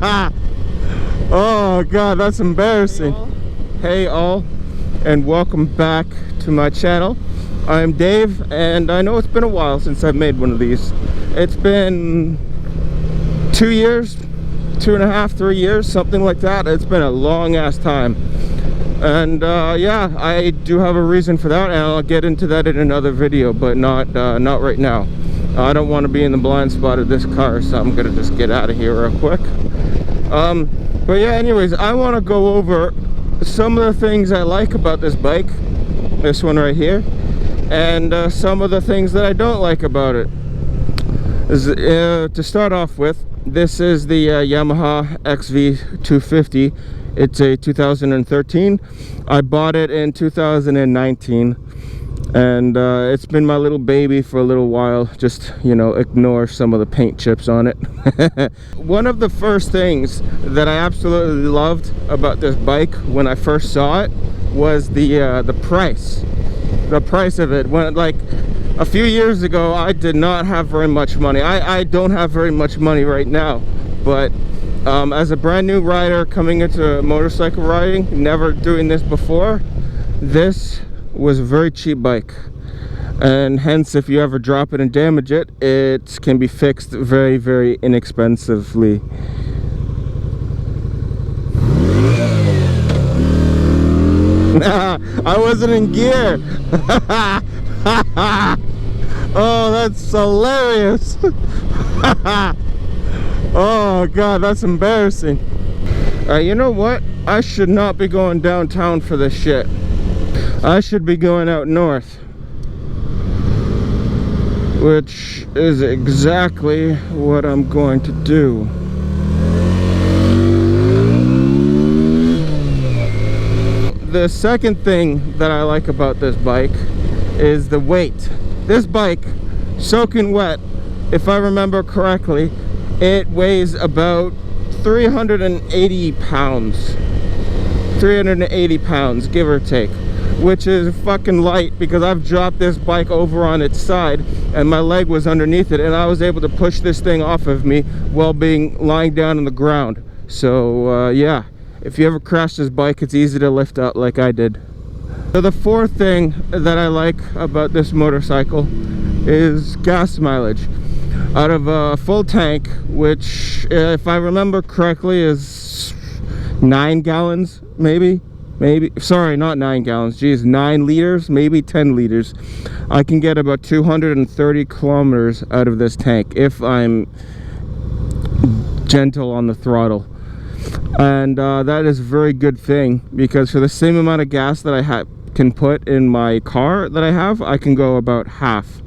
Oh god, that's embarrassing. Hey all, and welcome back to my channel. I'm Dave, and I know it's been a while since I've made one of these. It's been 2 years, 2.5, 3 years, something like that. It's been a long ass time. And yeah, I do have a reason for that, and I'll get into that in another video, but not right now. I don't want to be in the blind spot of this car, so I'm gonna just get out of here real quick. But yeah, anyways, I want to go over some of the things I like about this bike, this one right here, and some of the things that I don't like about it. To start off with, this is the Yamaha XV-250. It's a 2013. I bought it in 2019, and it's been my little baby for a little while. Just, you know, ignore some of the paint chips on it. One of the first things that I absolutely loved about this bike when I first saw it was the price. The price of it. When, like, a few years ago, I did not have very much money. I don't have very much money right now, but as a brand new rider coming into motorcycle riding, never doing this before, this was a very cheap bike, and hence if you ever drop it and damage it, it can be fixed very, very inexpensively. I wasn't in gear. Oh, that's hilarious. Oh god, that's embarrassing. You know what? I should not be going downtown for this shit. I should be going out north, which is exactly what I'm going to do. The second thing that I like about this bike is the weight. This bike, soaking wet, if I remember correctly, it weighs about 380 pounds. 380 pounds, give or take, which is fucking light, because I've dropped this bike over on its side and my leg was underneath it, and I was able to push this thing off of me while lying down on the ground. So yeah, if you ever crash this bike, it's easy to lift up like I did. So the fourth thing that I like about this motorcycle is gas mileage. Out of a full tank, which if I remember correctly is 9 gallons, maybe, sorry, not 9 gallons, geez, 9 liters, maybe 10 liters, I can get about 230 kilometers out of this tank if I'm gentle on the throttle. And that is a very good thing, because for the same amount of gas that I can put in my car that I have, I can go about half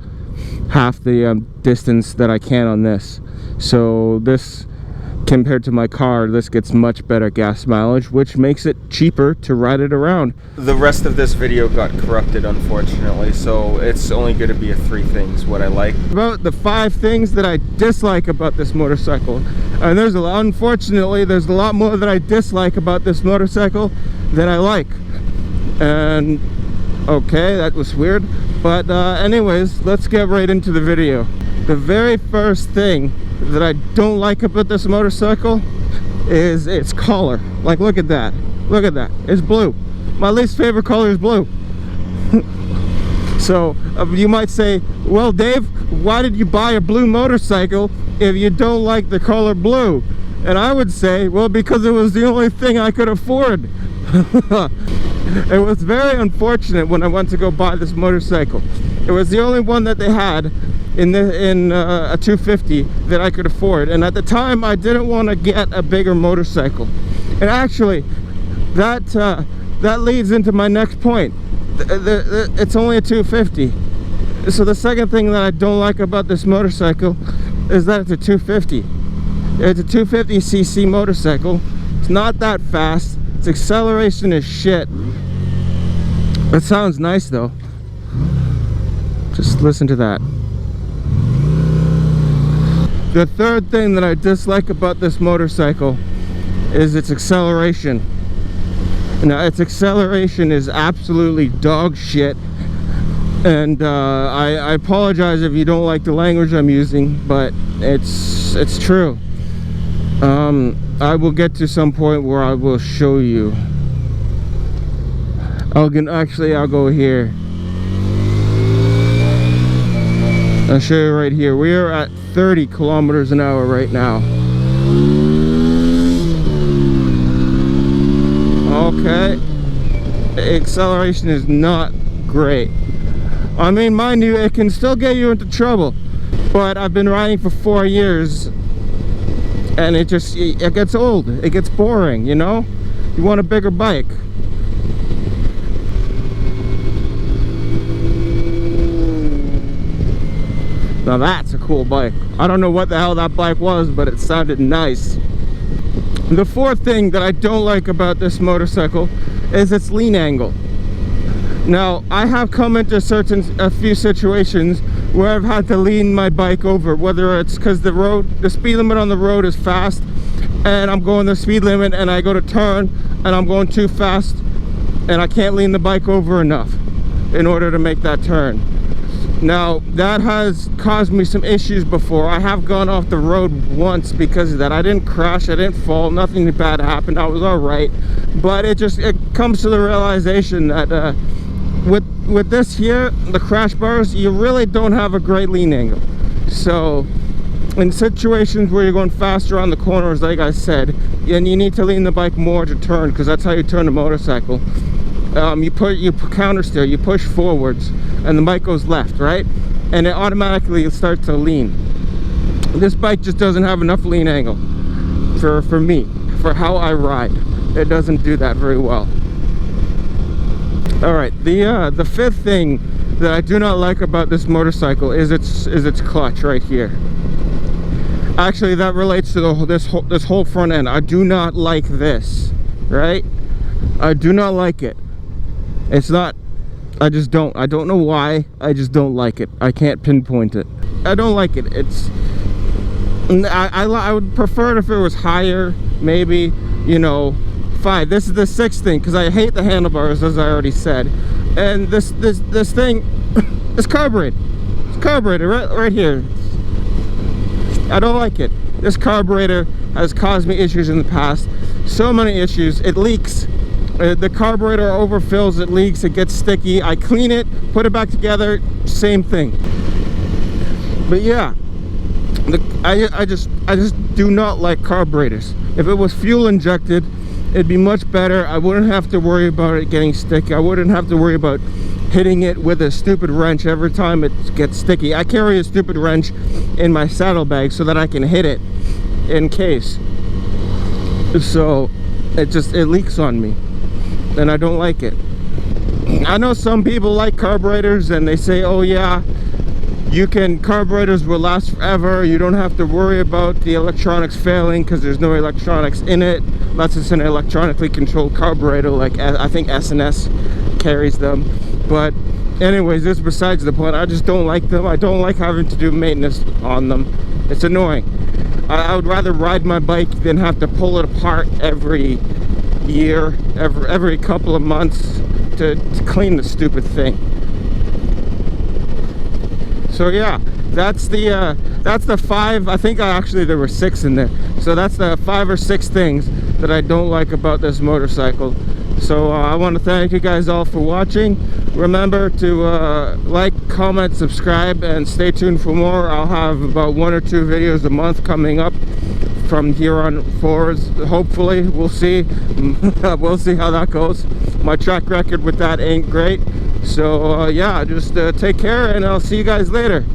the distance that I can on this. So this, compared to my car, this gets much better gas mileage, which makes it cheaper to ride it around. The rest of this video got corrupted, unfortunately, so it's only going to be 3 things what I like. About the 5 things that I dislike about this motorcycle, and unfortunately there's a lot more that I dislike about this motorcycle than I like. And okay, that was weird, but anyways, let's get right into the video. The very first thing that I don't like about this motorcycle is its color. Like, look at that, it's blue. My least favorite color is blue. So you might say, well Dave, why did you buy a blue motorcycle if you don't like the color blue? And I would say, well, because it was the only thing I could afford. It was very unfortunate when I went to go buy this motorcycle. It was the only one that they had in a 250 that I could afford, and at the time I didn't want to get a bigger motorcycle. And actually, that leads into my next point. It's only a 250. So the second thing that I don't like about this motorcycle is that it's a 250. It's a 250cc motorcycle. It's not that fast. Its acceleration is shit. It sounds nice though. Just listen to that. The third thing that I dislike about this motorcycle is its acceleration. Now, its acceleration is absolutely dog shit, and I apologize if you don't like the language I'm using, but it's true. I will get to some point where I will show you. I'll go here. I'll show you right here. We are at 30 kilometers an hour right now. Okay. The acceleration is not great. I mean, mind you, it can still get you into trouble. But I've been riding for 4 years. And it gets old. It gets boring, you know? You want a bigger bike. Now that's a cool bike. I don't know what the hell that bike was, but it sounded nice. The fourth thing that I don't like about this motorcycle is its lean angle. Now, I have come into a few situations where I've had to lean my bike over, whether it's because the speed limit on the road is fast and I'm going the speed limit and I go to turn and I'm going too fast and I can't lean the bike over enough in order to make that turn. Now, that has caused me some issues before. I have gone off the road once because of that. I didn't crash, I didn't fall, nothing bad happened, I was all right. But it comes to the realization that with this here, the crash bars, you really don't have a great lean angle. So in situations where you're going faster on the corners, like I said, and you need to lean the bike more to turn, because that's how you turn a motorcycle. You counter steer, you push forwards, and the bike goes left, right? And it automatically starts to lean. This bike just doesn't have enough lean angle for me, for how I ride. It doesn't do that very well. All right, the fifth thing that I do not like about this motorcycle is its clutch right here. Actually, that relates to this whole front end. I do not like this, right? I do not like it. It's not, I just don't. I don't know why, I just don't like it. I can't pinpoint it. I don't like it. I would prefer it if it was higher, maybe, you know. Fine. This is the sixth thing, because I hate the handlebars, as I already said. And this thing is carbureted. It's carbureted right here. I don't like it. This carburetor has caused me issues in the past. So many issues. It leaks. The carburetor overfills, it leaks, it gets sticky. I clean it, put it back together, same thing. But yeah, I just do not like carburetors. If it was fuel injected, it'd be much better. I wouldn't have to worry about it getting sticky. I wouldn't have to worry about hitting it with a stupid wrench every time it gets sticky. I carry a stupid wrench in my saddlebag so that I can hit it in case. So it leaks on me, and I don't like it. I know some people like carburetors and they say, oh yeah, carburetors will last forever. You don't have to worry about the electronics failing because there's no electronics in it, unless it's an electronically controlled carburetor, like I think S&S carries them. But anyways, this is besides the point. I just don't like them. I don't like having to do maintenance on them. It's annoying. I would rather ride my bike than have to pull it apart every year, every couple of months to clean the stupid thing. So yeah, that's the 5. I think there were 6 in there. So that's the 5 or 6 things that I don't like about this motorcycle. So I want to thank you guys all for watching. Remember to like, comment, subscribe, and stay tuned for more. I'll have about 1 or 2 videos a month coming up from here on forwards. Hopefully, we'll see. We'll see how that goes. My track record with that ain't great. So yeah, just take care, and I'll see you guys later.